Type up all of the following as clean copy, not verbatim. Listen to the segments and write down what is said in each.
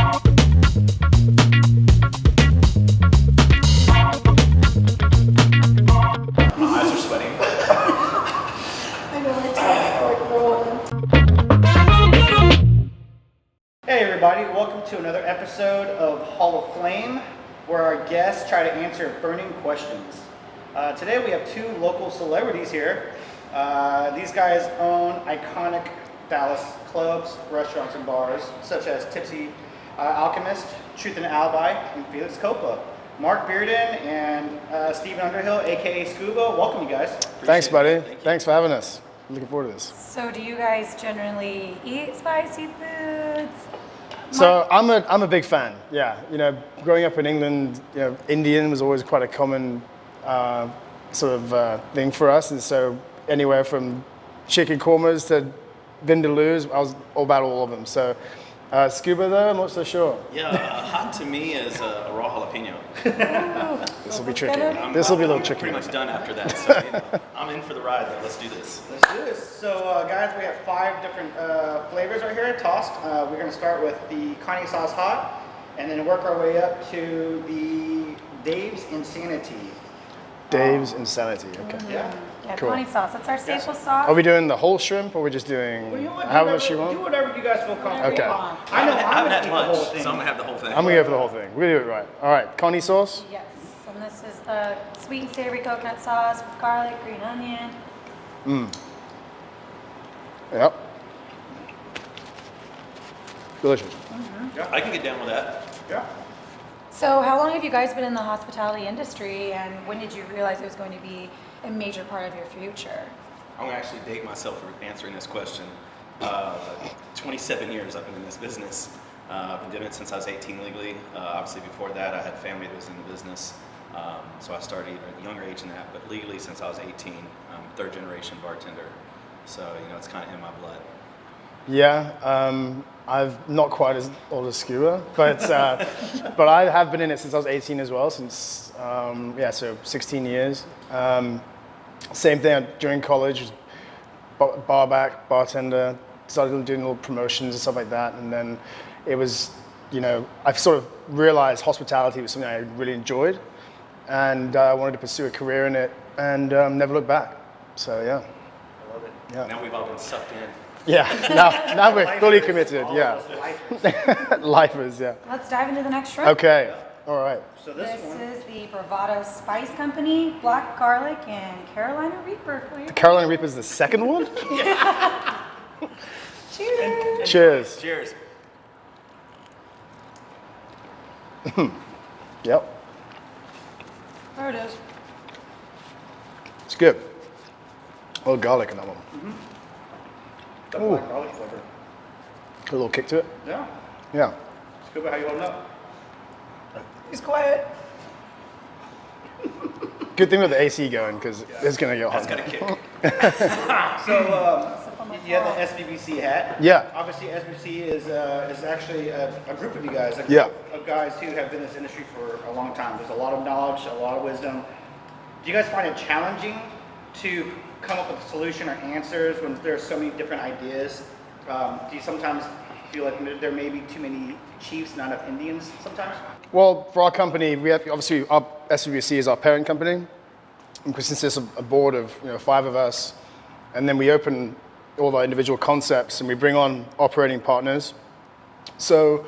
Hey everybody, welcome to another episode of Hall of Flame, where our guests try to answer burning questions. Today we have two local celebrities here. These guys own iconic Dallas clubs, restaurants, and bars, such as Tipsy Alchemist, Truth and Alibi, and Felix Copa. Mark Beardon and Stephen Underhill, aka Scuba, welcome you guys. Thanks, buddy. Thanks for having us. Looking forward to this. So do you guys generally eat spicy foods? So I'm a big fan. Yeah, growing up in England, Indian was always quite a common thing for us, and so anywhere from chicken kormas to vindaloos, I was all about all of them. So scuba though, I'm not so sure. Yeah, hot to me is a raw jalapeno. This will be tricky. This will be a little tricky. Pretty much done after that, so I'm in for the ride. Though. Let's do this. Let's do this. So guys, we have 5 different flavors right here tossed. We're going to start with the carne sauce hot, and then work our way up to the Dave's Insanity. Dave's Insanity. Okay. Yeah. Yeah, Cool. coney sauce. That's our staple sauce. Are we doing the whole shrimp, or are we just doing Well, you know what? however she Do wants? whatever you guys feel comfortable. Okay. I know I I'm haven't going to had eat the whole lunch, thing. so I'm gonna have the whole thing. I'm gonna go for the whole thing. We do it right. All right, carne sauce. Yes. And this is the sweet and savory coconut sauce with garlic, green onion. Yep. Delicious. I can get down with that. Yeah. So how long have you guys been in the hospitality industry, and when did you realize it was going to be a major part of your future? I'm gonna actually date myself for answering this question. 27 years I've been in this business. I've been doing it since I was 18 legally. Obviously before that I had family that was in the business. So I started even at a younger age than that, but legally since I was 18, I'm 3rd generation bartender. So, it's kind of in my blood. Yeah, I've not quite as old as Scuba, but I have been in it since I was 18 as well. Since so 16 years. Same thing during college, bar back, bartender. Started doing little promotions and stuff like that, and then it was, I've sort of realized hospitality was something I really enjoyed, and I wanted to pursue a career in it, and never look back. So yeah. I love it. Yeah. Now we've all been sucked in. Yeah. Now we're fully committed. Yeah. Lifers. Yeah. Let's dive into the next shrimp. Okay. All right. So This this one. is the Bravado Spice Company, black garlic, and Carolina Reaper for you. Carolina Reaper's the second one. Cheers. Cheers. Cheers. Yep. There it is. It's good. A little garlic in that one. The Ooh. black garlic flavor. A little kick to it. Yeah. Yeah. Scuba, how you holding up? He's quiet. Good thing with the AC going, because it's gonna get hot. That's got a kick. So you have the SBBC hat. Yeah. Obviously, SBBC is actually a group of you guys. Yeah. Of guys who have been in this industry for a long time. There's a lot of knowledge, a lot of wisdom. Do you guys find it challenging to come up with a solution or answers when there's so many different ideas? Do you sometimes feel like there may be too many chiefs, not enough Indians sometimes? Well, for our company, we have obviously our SWC is our parent company, and consists of a board of 5 of us, and then we open all our individual concepts and we bring on operating partners. So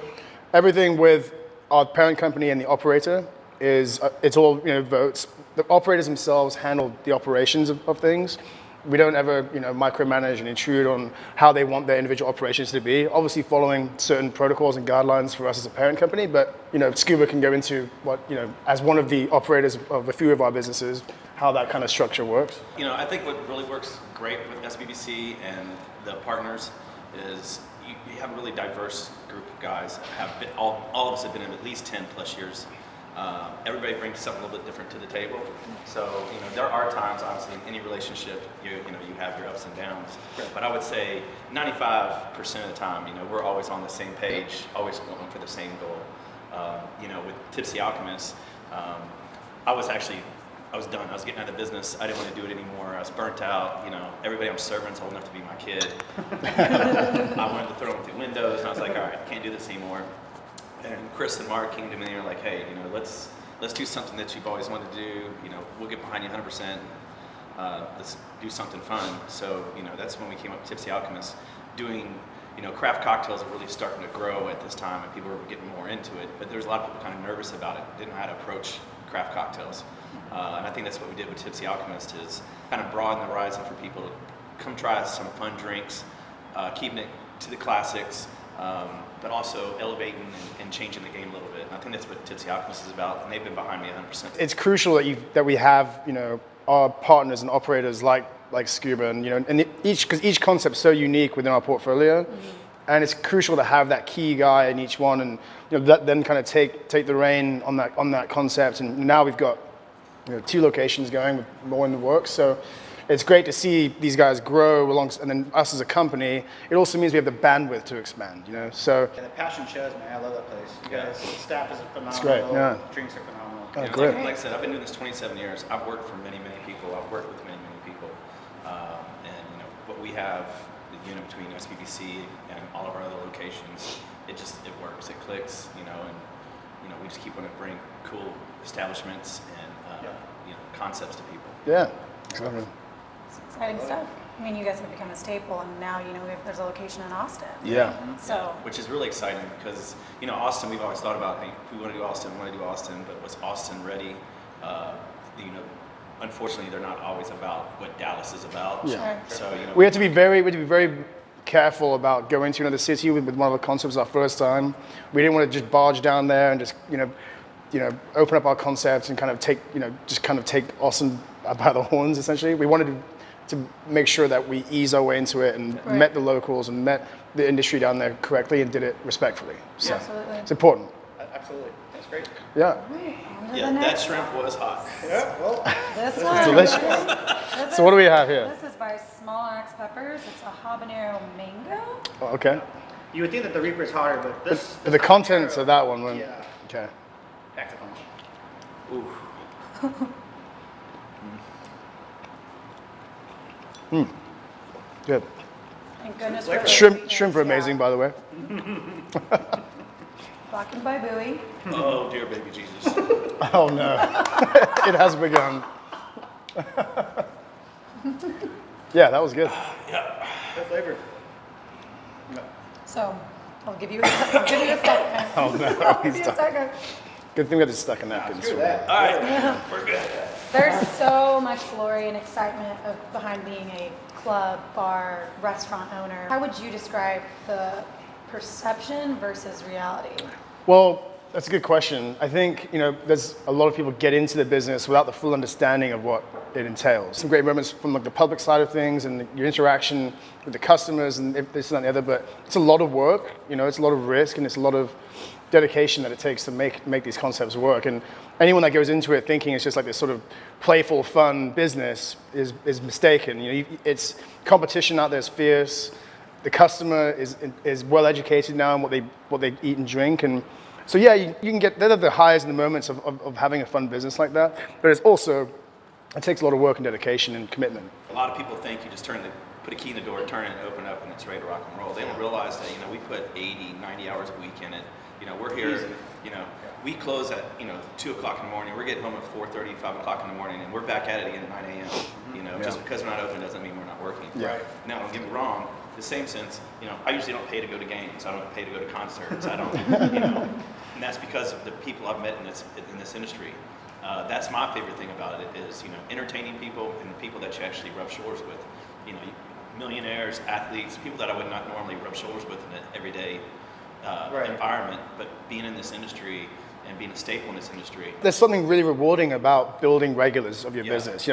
everything with our parent company and the operator is it's all votes. The operators themselves handle the operations of things. We don't ever micromanage and intrude on how they want their individual operations to be. Obviously following certain protocols and guidelines for us as a parent company, but Scuba can go into what as one of the operators of a few of our businesses, how that kind of structure works. I think what really works great with SBBC and the partners is you have a really diverse group of guys. All of us have been in at least 10 plus years. Everybody brings something a little bit different to the table. So, there are times, obviously, in any relationship, you have your ups and downs. But I would say 95% of the time, we're always on the same page, always going for the same goal. With Tipsy Alchemist, I was done. I was getting out of the business. I didn't want to do it anymore. I was burnt out. Everybody I'm serving is old enough to be my kid. I wanted to throw them through windows, and I was like, all right, I can't do this anymore. And Chris and Mark came to me and were like, hey, let's do something that you've always wanted to do. We'll get behind you 100%. Let's do something fun. So, that's when we came up with Tipsy Alchemist. Doing, craft cocktails are really starting to grow at this time, and people are getting more into it. But there's a lot of people kind of nervous about it, didn't know how to approach craft cocktails. And I think that's what we did with Tipsy Alchemist, is kind of broaden the horizon for people to come try some fun drinks, keeping it to the classics, but also elevating and changing the game a little bit. And I think that's what Tipsy Alchemist is about, and they've been behind me 100%. It's crucial that we have our partners and operators like Scuba, and and because each concept's so unique within our portfolio, and it's crucial to have that key guy in each one, and that then kind of take the reign on that concept. And now we've got 2 locations going with more in the works, so it's great to see these guys grow along, and then us as a company. It also means we have the bandwidth to expand, So Yeah, the passion shows, man. I love that place. You guys, the staff is phenomenal. It's great, yeah. Drinks are phenomenal. Oh, great. Like I said, I've been doing this 27 years. I've worked for many, many people. I've worked with many, many people. And what we have, the unit between SBBC and all of our other locations, it works. It clicks, and we just keep wanting to bring cool establishments and concepts to people. Yeah, exactly. It's exciting stuff. I mean, you guys have become a staple, and now there's a location in Austin. Yeah. So. Which is really exciting because Austin, we've always thought about, hey, we want to do Austin, but was Austin ready? Unfortunately, they're not always about what Dallas is about. Yeah. Sure. So We had to be very careful about going to another city with one of the concepts our first time. We didn't want to just barge down there and just open up our concepts and kind of take Austin by the horns. Essentially, we wanted to make sure that we ease our way into it and met the locals and met the industry down there correctly and did it respectfully. So Absolutely. it's important. Absolutely. That's great. Yeah. yeah, that shrimp was hot. Yeah, well, This one. Delicious. So what do we have here? This is by Small Axe Peppers. It's a habanero mango. Oh, okay. you would think that the Reaper is hotter, but this... But the contents of that one weren't. Yeah. Okay. Packs a punch. Ooh. Good. Thank goodness Like for Shrimp are amazing, by the way. Blackened by buoy. Oh, dear baby Jesus. Oh no, it has begun. Yeah, that was good. Yeah. Good flavor. So I'll give you a second. Oh no, I'll give he's you a done. second. Good thing we got this stuck in napkins. Screw that. All right, we're good. There's so much glory and excitement behind being a club, bar, restaurant owner. How would you describe the perception versus reality? Well, that's a good question. I think there's a lot of people get into the business without the full understanding of what it entails. Some great moments from the public side of things and your interaction with the customers and this and that and the other. But it's a lot of work. It's a lot of risk and it's a lot of dedication that it takes to make these concepts work. And anyone that goes into it thinking it's just like this sort of playful, fun business is mistaken. It's competition out there is fierce. The customer is well educated now in what they eat and drink, and so yeah, you can get they're the highs and the moments of having a fun business like that. But it takes a lot of work and dedication and commitment. A lot of people think you just put a key in the door, turn it, and open up, and it's ready to rock and roll. They don't realize that we put 80, 90 hours a week in it. We're here. We close at 2 o'clock in the morning. We're getting home at 4:30, 5 o'clock in the morning, and we're back at it again at 9 a.m. Just because we're not open doesn't mean we're not working. Yeah. Right. Now, don't get me wrong. The same sense, I usually don't pay to go to games. I don't pay to go to concerts. I don't, and that's because of the people I've met in this industry. That's my favorite thing about it is, entertaining people and the people that you actually rub shoulders with. Millionaires, athletes, people that I would not normally rub shoulders with in an everyday environment, but being in this industry and being a staple in this industry. There's something really rewarding about building regulars of your business.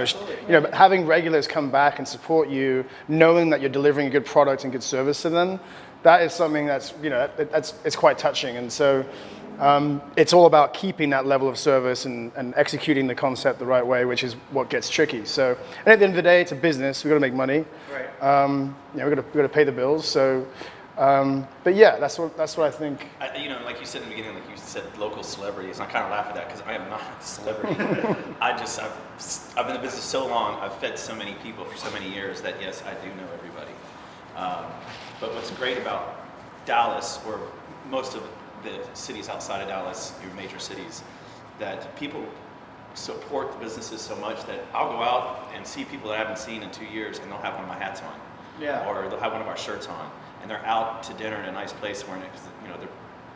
Having regulars come back and support you, knowing that you're delivering a good product and good service to them, that is something that's it's quite touching. And so it's all about keeping that level of service and executing the concept the right way, which is what gets tricky. So, and at the end of the day, it's a business. We've got to make money. Right. We've got to pay the bills. So. But yeah, that's what I think. Like you said in the beginning, like you said, local celebrities. And I kind of laugh at that because I am not a celebrity. I've been in the business so long. I've fed so many people for so many years that yes, I do know everybody. But what's great about Dallas, where most of the cities outside of Dallas, your major cities, that people support the businesses so much that I'll go out and see people that I haven't seen in 2 years, and they'll have one of my hats on, Yeah. or they'll have one of our shirts on, and they're out to dinner in a nice place wearing it because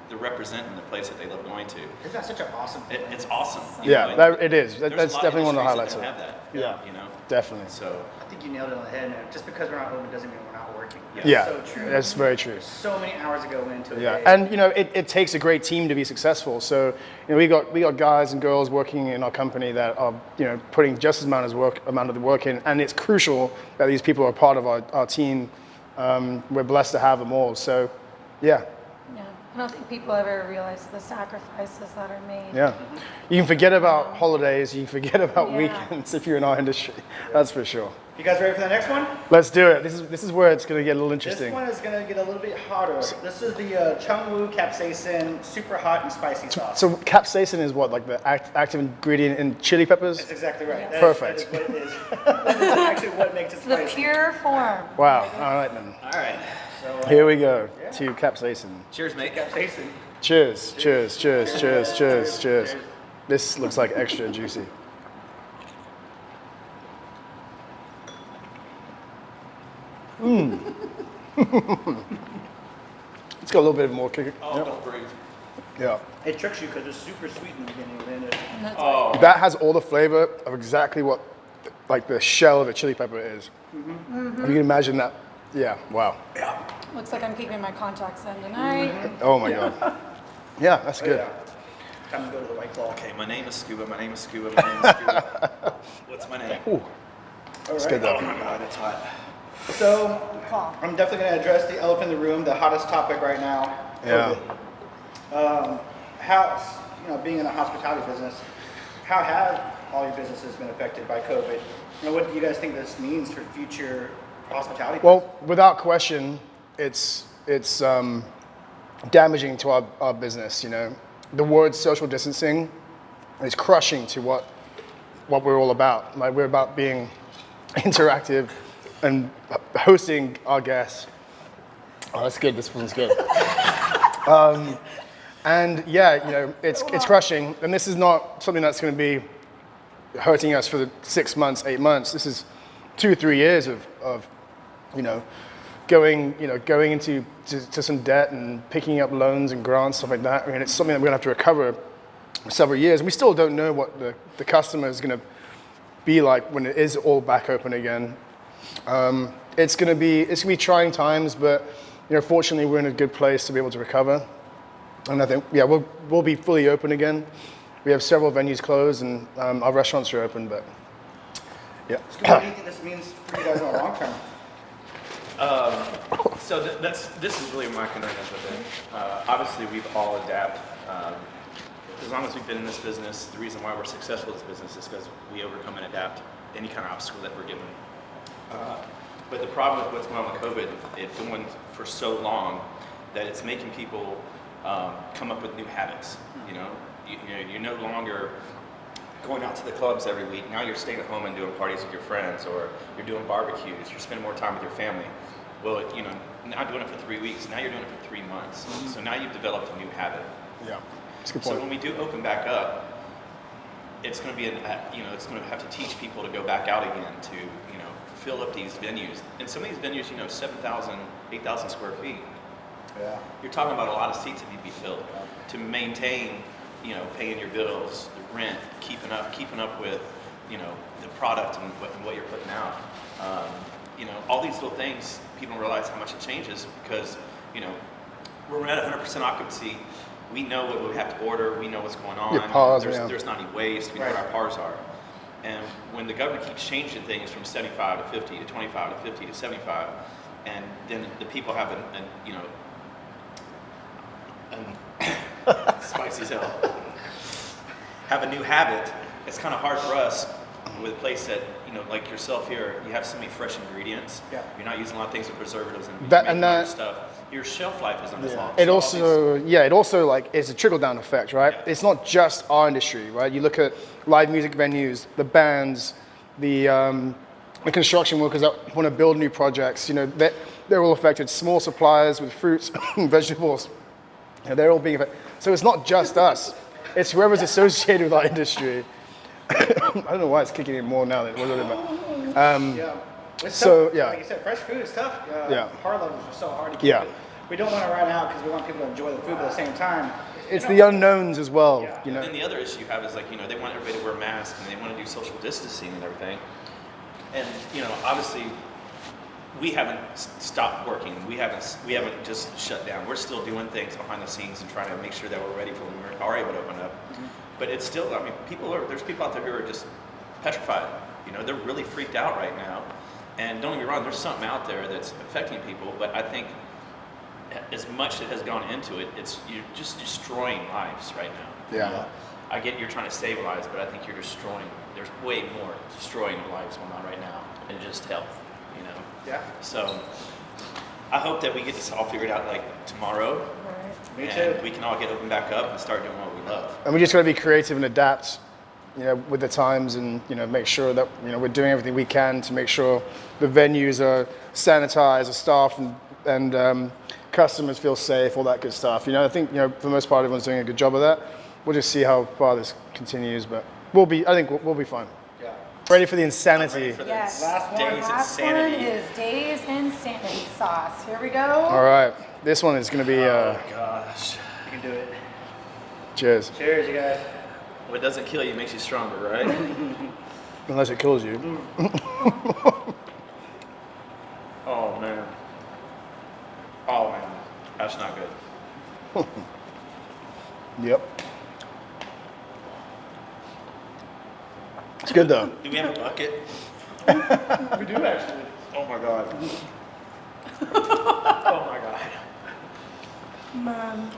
they're representing the place that they love going to. Isn't that such an awesome thing? It's awesome. It is. There's That's a lot definitely one of the industries highlights of that it. don't have that. Yeah. You know. Definitely. So. I think you nailed it on the head, man. Just because we're not open doesn't mean we're not working. Yeah, So true. that's very true. So many hours to go into it. Yeah, and it takes a great team to be successful. So we got guys and girls working in our company that are putting just as amount of the work in, and it's crucial that these people are part of our team. We're blessed to have them all. So, yeah. Yeah, I don't think people ever realize the sacrifices that are made. Yeah, you can forget about holidays. You can forget about Yeah. weekends if you're in our industry. That's for sure. You guys ready for the next one? Let's do it. This is where it's going to get a little interesting. This one is going to get a little bit hotter. This is the Chungwoo capsaicin super hot and spicy sauce. So capsaicin is what, like the active ingredient in chili peppers? That's exactly right. Yes. That Perfect. is what it is. That's actually what makes it It's the spicy. pure form. Wow. All right then. All right. So, Here we go to capsaicin. Cheers, mate. capsaicin. Cheers. Cheers. Cheers. Cheers. Cheers. Cheers. This looks like extra juicy. It's got a little bit more kick. Oh, Yep. don't breathe. Yeah. It tricks you because it's super sweet in the beginning, and then And that's Oh. That has all the flavor of exactly what, like the shell of a chili pepper is. You can imagine that. Yeah. Wow. looks like I'm keeping my contacts in tonight. Oh my god. Yeah, that's good. yeah. Time to go to the White Claw. Okay, my name is Scuba. My name is Scuba. My name is Scuba. What's my name? Ooh, All it's right. good though. Oh my God, it's hot. So Call. I'm definitely going to address the elephant in the room, the hottest topic right now. Yeah. COVID. How, being in the hospitality business, how have all your businesses been affected by COVID? What do you guys think this means for future hospitality? Well, without question, it's damaging to our business. The word social distancing is crushing to what we're all about. Like, we're about being interactive and hosting our guests. Oh, that's good. This one's good. And yeah, it's crushing. And this is not something that's going to be hurting us for the 6 months, 8 months. This is 2-3 years of going into some debt and picking up loans and grants, stuff like that. I mean, it's something that we're going to have to recover for several years. And we still don't know what the customer is going to be like when it is all back open again. It's going to be trying times, but fortunately we're in a good place to be able to recover. And I think we'll be fully open again. We have several venues closed and our restaurants are open, but yeah. What do you think this means for you guys in the long term? So this is really my concern with it. Obviously, we've all adapted. As long as we've been in this business, the reason why we're successful in this business is because we overcome and adapt any kind of obstacle that we're given. But the problem with what's going on with COVID, it's going for so long that it's making people come up with new habits. You're no longer going out to the clubs every week. Now you're staying at home and doing parties with your friends, or you're doing barbecues. You're spending more time with your family. Well, not doing it for 3 weeks. Now you're doing it for 3 months. Mm-hmm. So now you've developed a new habit. Yeah, that's a good So point. when we do open back up, it's going to be it's going to have to teach people to go back out again to fill up these venues. And some of these venues, 7,000, 8,000 square feet. Yeah. You're talking about a lot of seats that need to be filled to maintain, paying your bills, the rent, keeping up with, the product and what you're putting out. All these little things, people don't realize how much it changes because, we're at 100% occupancy. We know what we have to order. We know what's going on. Your pars, there's not any waste. We know Right. what our pars are. And when the government keeps changing things from 75 to 50 to 25 to 50 to 75, and then the people have spicy as hell, have a new habit, it's kind of hard for us with a place that, like yourself here, you have so many fresh ingredients. Yeah. You're not using a lot of things with preservatives and That- making and all your that- stuff. Your shelf life is not as long. It So all also like it's a trickle down effect, right? Yeah. It's not just our industry, right? You look at live music venues, the bands, the construction workers that want to build new projects. They're all affected. Small suppliers with fruits and vegetables You know, they're all being affected. So it's not just us. It's whoever's associated with our industry. I don't know why it's kicking in more now than it was earlier. Yeah. It's So, tough. yeah. Like you said, fresh food is tough. Yeah. Hard levels are so hard to keep Yeah. it. We don't want to run out because we want people to enjoy the food, but at the same time, It's the unknowns as well. Yeah. You know. And then the other issue you have is like, they want everybody to wear masks and they want to do social distancing and everything. And, obviously we haven't stopped working. We haven't just shut down. We're still doing things behind the scenes and trying to make sure that we're ready for when we are able to open up. Mm-hmm. But it's still, there's people out there who are just petrified. They're really freaked out right now. And don't get me wrong, there's something out there that's affecting people, but I think as much that has gone into it, you're just destroying lives right now. Yeah. I get you're trying to save lives, but I think there's way more destroying lives going on right now than just health, yeah. So I hope that we get this all figured out like tomorrow. Right. Me and too. we can all get open back up and start doing what we love. And we just got to be creative and adapt, with the times, and make sure that we're doing everything we can to make sure the venues are sanitized, the staff and customers feel safe, all that good stuff. I think for the most part everyone's doing a good job of that. We'll just see how far this continues, but I think we'll be fine. Yeah. Ready for the insanity. For the Yes. Last one. days Last insanity. one is Days Insanity Sauce. Here we go. All right, this one is going to be. Oh gosh. You can do it. Cheers. Cheers, you guys. What doesn't kill you makes you stronger, right? Unless it kills you. Oh man. That's not good. Yep. It's good though. Do we have a bucket? We do actually. Oh my god. Oh my god. Man.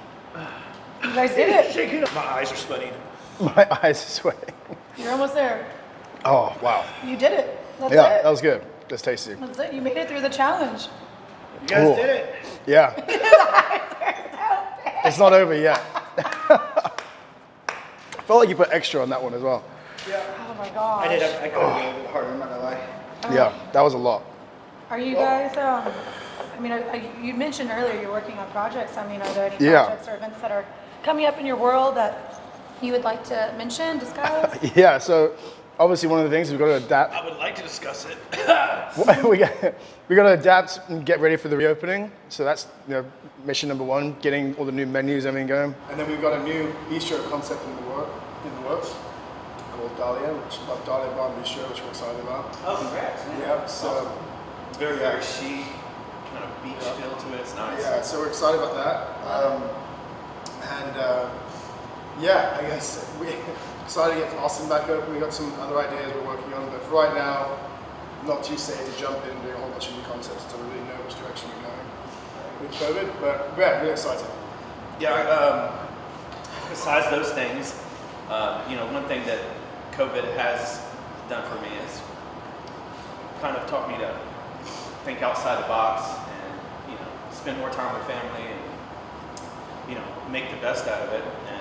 You guys did it. My eyes are sweating. My eyes are sweating. You're almost there. Oh wow. You did it. That's Yeah, it. that was good. That's tasty. That's it. You made it through the challenge. You guys Cool. did it. Yeah. It's not over yet. I felt like you put extra on that one as well. Yeah. Oh my gosh. I did. I could have gone a little bit harder. I'm not gonna lie. Yeah, that was a lot. Are you guys, you mentioned earlier you're working on projects. Are there any Yeah. projects or events that are coming up in your world that you would like to mention, discuss? Yeah, so obviously one of the things we've got to adapt. I would like to discuss it. we got to adapt and get ready for the reopening. So that's mission number one, getting all the new menus, everything going. And then we've got a new bistro concept in the works called Dahlia, Dahlia Bar and Bistro, which we're excited about. Oh, congrats. Man. Yeah, so Very, very chic, kind of beach feel to it. It's nice. yeah, so we're excited about that. I guess we're excited to get Austin back open. We got some other ideas we're working on, but for right now, not too safe to jump in and do a whole bunch of new concepts until we really know which direction we're going with COVID. But yeah, really excited. Yeah. Besides those things, one thing that COVID has done for me is kind of taught me to think outside the box and spend more time with family and make the best out of it. And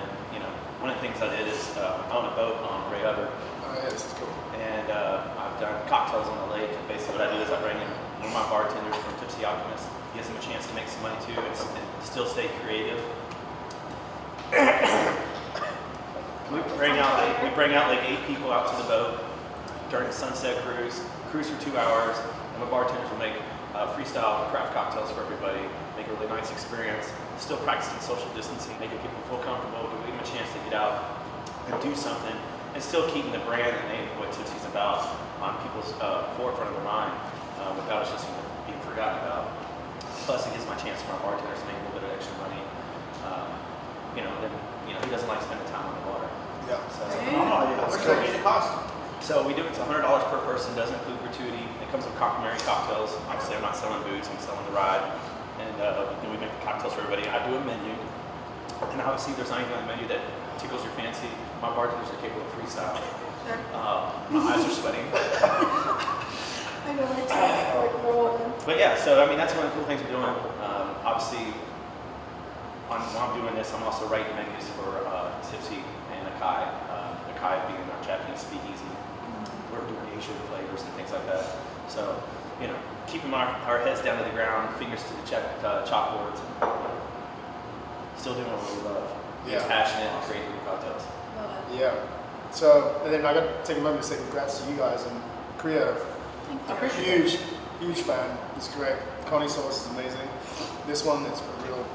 one of the things I did is own a boat on Ray Hubbard. Oh yeah, this is cool. And I've done cocktails on the lake. And basically, what I do is I bring in one of my bartenders from Tipsy Optimist. Gives them a chance to make some money too and still stay creative. We bring out like 8 people out to the boat during a sunset cruise for 2 hours, and my bartenders will make freestyle craft cocktails for everybody. Make a really nice experience. Still practicing social distancing, making people feel comfortable, giving them a chance to get out and do something, and still keeping the brand and name of what Tipsy's about on people's forefront of their mind without it just being forgotten about. Plus, it gives my chance for my bartenders to make a little bit of extra money. He doesn't like spending time on the water. Yeah. So, What's the music cost? so we do it's $100 per person. Doesn't include gratuity. It comes with complimentary cocktails. Obviously, I'm not selling booze. I'm selling the ride. And we make the cocktails for everybody. I do a menu. And obviously, if there's anything on the menu that tickles your fancy, my bartenders are capable of freestyle. My eyes are sweating. I know, my teeth are rolling. But yeah, so that's one of the cool things we're doing. Obviously, while I'm doing this, I'm also writing menus for Tipsy and Akai. Akai being our Japanese speakeasy. We're doing Asian flavors and things like that. So, keeping our heads down to the ground, fingers to the chalkboards, still doing what we love. Being Yeah. passionate and creating cocktails. Love it. Yeah. So, and then I got to take a moment to say congrats to you guys and Krio. I appreciate it. Huge fan. It's great. Connie sauce is amazing. This one is for real.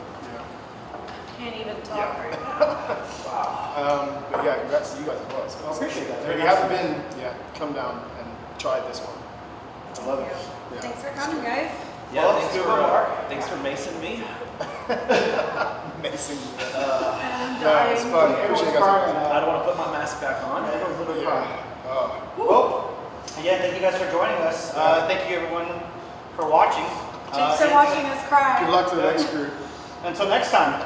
Can't even talk Yeah. right now. But yeah, congrats to you guys as well. It's I awesome. appreciate that. If you haven't been, come down and try this one. I love it. Yeah. Thanks for coming, guys. Yeah, Well, thanks let's for go, Mark. thanks for macing me. Amazing. And No, it's fun. Everyone's Appreciate you crying guys. I don't want to put my mask back on. Everyone's literally crying. Yeah. Oh. Well, again, thank you guys for joining us. Thank you everyone for watching. Thanks for watching us cry. Good luck to the next group. Until next time.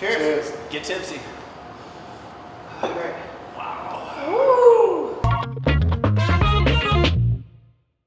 Cheers. Cheers. Get tipsy. Great.